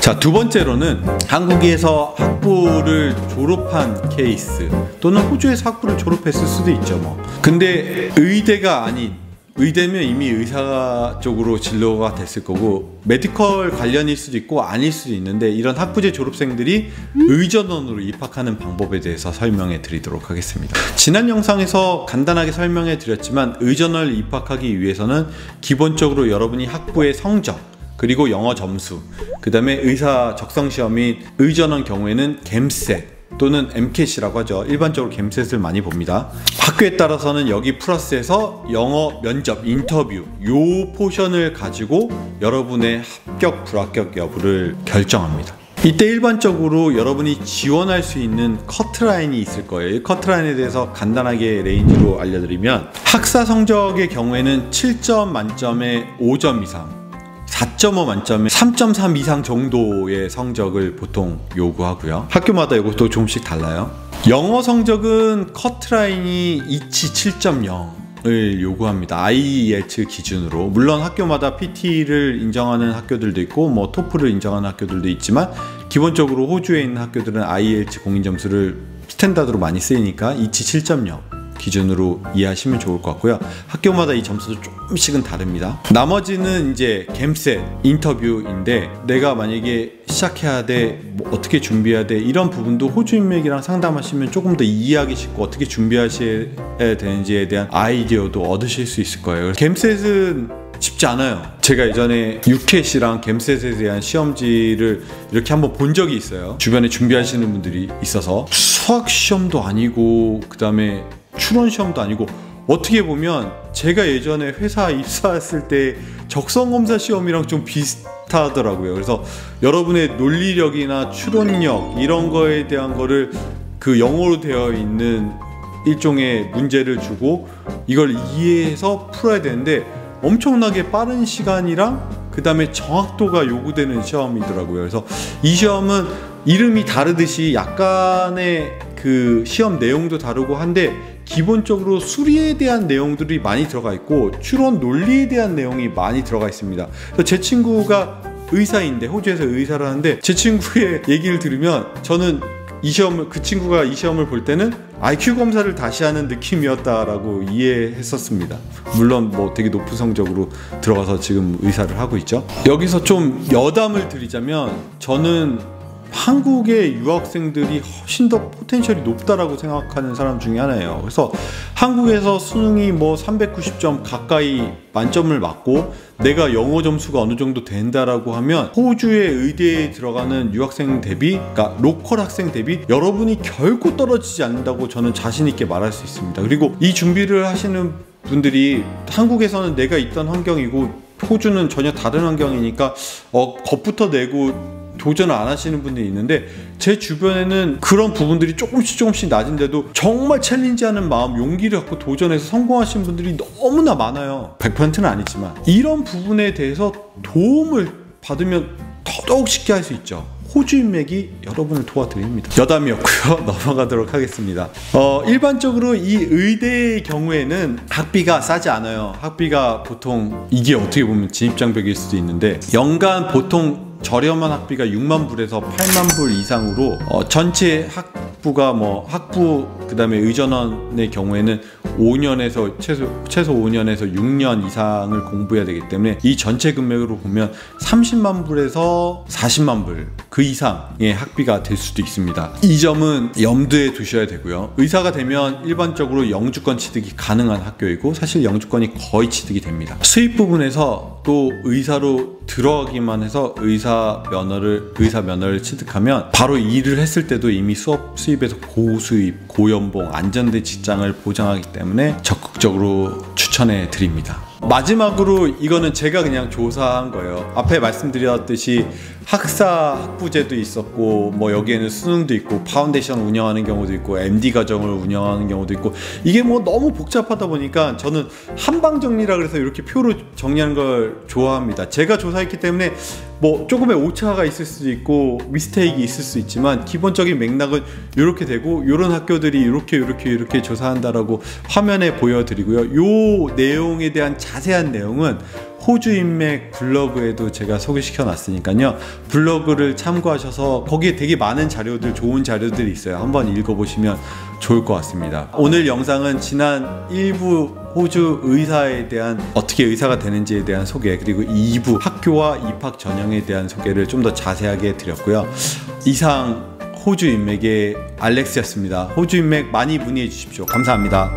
자, 두 번째로는 한국에서 학부를 졸업한 케이스, 또는 호주에서 학부를 졸업했을 수도 있죠 뭐. 근데 의대가 아닌, 의대면 이미 의사 쪽으로 진로가 됐을 거고 메디컬 관련일 수도 있고 아닐 수도 있는데, 이런 학부제 졸업생들이 의전원으로 입학하는 방법에 대해서 설명해 드리도록 하겠습니다. 지난 영상에서 간단하게 설명해 드렸지만, 의전원을 입학하기 위해서는 기본적으로 여러분이 학부의 성적, 그리고 영어 점수, 그 다음에 의사 적성시험인 의전원 경우에는 gem셋 또는 MCAT이라고 하죠. 일반적으로 gem셋을 많이 봅니다. 학교에 따라서는 여기 플러스해서 영어 면접, 인터뷰 요 포션을 가지고 여러분의 합격, 불합격 여부를 결정합니다. 이때 일반적으로 여러분이 지원할 수 있는 커트라인이 있을 거예요. 이 커트라인에 대해서 간단하게 레인지로 알려드리면, 학사 성적의 경우에는 7점 만점에 5점 이상, 4.5 만점에 3.3 이상 정도의 성적을 보통 요구하고요. 학교마다 이것도 조금씩 달라요. 영어 성적은 커트라인이 이치 7.0을 요구합니다. IELTS 기준으로. 물론 학교마다 PT를 인정하는 학교들도 있고 뭐 토플을 인정하는 학교들도 있지만, 기본적으로 호주에 있는 학교들은 IELTS 공인 점수를 스탠다드로 많이 쓰이니까 이치 7.0 기준으로 이해하시면 좋을 것 같고요. 학교마다 이 점수도 조금씩은 다릅니다. 나머지는 이제 gem셋 인터뷰인데, 내가 만약에 시작해야 돼, 뭐 어떻게 준비해야 돼, 이런 부분도 호주 인맥이랑 상담하시면 조금 더 이해하기 쉽고 어떻게 준비하셔야 되는지에 대한 아이디어도 얻으실 수 있을 거예요. gem셋은 쉽지 않아요. 제가 예전에 UCAT이랑 gem셋에 대한 시험지를 이렇게 한번 본 적이 있어요. 주변에 준비하시는 분들이 있어서 수학 시험도 아니고 그 다음에 출원 시험도 아니고, 어떻게 보면 제가 예전에 회사 입사했을 때 적성검사 시험이랑 좀 비슷하더라고요. 그래서 여러분의 논리력이나 추론력 이런 거에 대한 거를 그 영어로 되어 있는 일종의 문제를 주고 이걸 이해해서 풀어야 되는데, 엄청나게 빠른 시간이랑 그 다음에 정확도가 요구되는 시험이더라고요. 그래서 이 시험은 이름이 다르듯이 약간의 그 시험 내용도 다르고 한데, 기본적으로 수리에 대한 내용들이 많이 들어가 있고 추론 논리에 대한 내용이 많이 들어가 있습니다. 그래서 제 친구가 의사인데, 호주에서 의사를 하는데, 제 친구의 얘기를 들으면 저는 이 시험을, 그 친구가 이 시험을 볼 때는 IQ 검사를 다시 하는 느낌이었다라고 이해했었습니다. 물론 뭐 되게 높은 성적으로 들어가서 지금 의사를 하고 있죠. 여기서 좀 여담을 드리자면, 저는 한국의 유학생들이 훨씬 더 포텐셜이 높다라고 생각하는 사람 중에 하나예요. 그래서 한국에서 수능이 뭐 390점 가까이 만점을 맞고 내가 영어 점수가 어느 정도 된다라고 하면, 호주의 의대에 들어가는 유학생 대비, 그러니까 로컬 학생 대비 여러분이 결코 떨어지지 않는다고 저는 자신 있게 말할 수 있습니다. 그리고 이 준비를 하시는 분들이 한국에서는 내가 있던 환경이고 호주는 전혀 다른 환경이니까 겁부터 내고 도전을 안 하시는 분들이 있는데, 제 주변에는 그런 부분들이 조금씩 낮은데도 정말 챌린지하는 마음, 용기를 갖고 도전해서 성공하시는 분들이 너무나 많아요. 100%는 아니지만 이런 부분에 대해서 도움을 받으면 더더욱 쉽게 할 수 있죠. 호주 인맥이 여러분을 도와드립니다. 여담이었고요. 넘어가도록 하겠습니다. 일반적으로 이 의대의 경우에는 학비가 싸지 않아요. 학비가 보통, 이게 어떻게 보면 진입장벽일 수도 있는데, 연간 보통 저렴한 학비가 6만 불에서 8만 불 이상으로, 전체 학부가 뭐 학부 그 다음에 의전원의 경우에는 5년에서 최소 5년에서 6년 이상을 공부해야 되기 때문에 이 전체 금액으로 보면 30만 불에서 40만 불 그 이상의 학비가 될 수도 있습니다. 이 점은 염두에 두셔야 되고요. 의사가 되면 일반적으로 영주권 취득이 가능한 학교이고, 사실 영주권이 거의 취득이 됩니다. 수입 부분에서 또 의사로 들어가기만 해서 의사 면허를 취득하면 바로 일을 했을 때도 이미 수입에서 고수입, 고연봉, 안정된 직장을 보장하기 때문에 적극적으로 추천해 드립니다. 마지막으로 이거는 제가 그냥 조사한 거예요. 앞에 말씀드렸듯이 학부제도 있었고, 뭐 여기에는 수능도 있고, 파운데이션 운영하는 경우도 있고, MD 과정을 운영하는 경우도 있고, 이게 뭐 너무 복잡하다 보니까 저는 한방 정리라 그래서 이렇게 표로 정리하는 걸 좋아합니다. 제가 조사했기 때문에 뭐 조금의 오차가 있을 수도 있고 미스테이크가 있을 수 있지만, 기본적인 맥락은 이렇게 되고, 이런 학교들이 이렇게 조사한다라고 화면에 보여드리고요. 요 그 내용에 대한 자세한 내용은 호주 인맥 블로그에도 제가 소개시켜 놨으니까요. 블로그를 참고하셔서 거기에 되게 많은 자료들, 좋은 자료들이 있어요. 한번 읽어보시면 좋을 것 같습니다. 오늘 영상은 지난 1부 호주 의사에 대한, 어떻게 의사가 되는지에 대한 소개, 그리고 2부 학교와 입학 전형에 대한 소개를 좀 더 자세하게 드렸고요. 이상 호주 인맥의 알렉스였습니다. 호주 인맥 많이 문의해 주십시오. 감사합니다.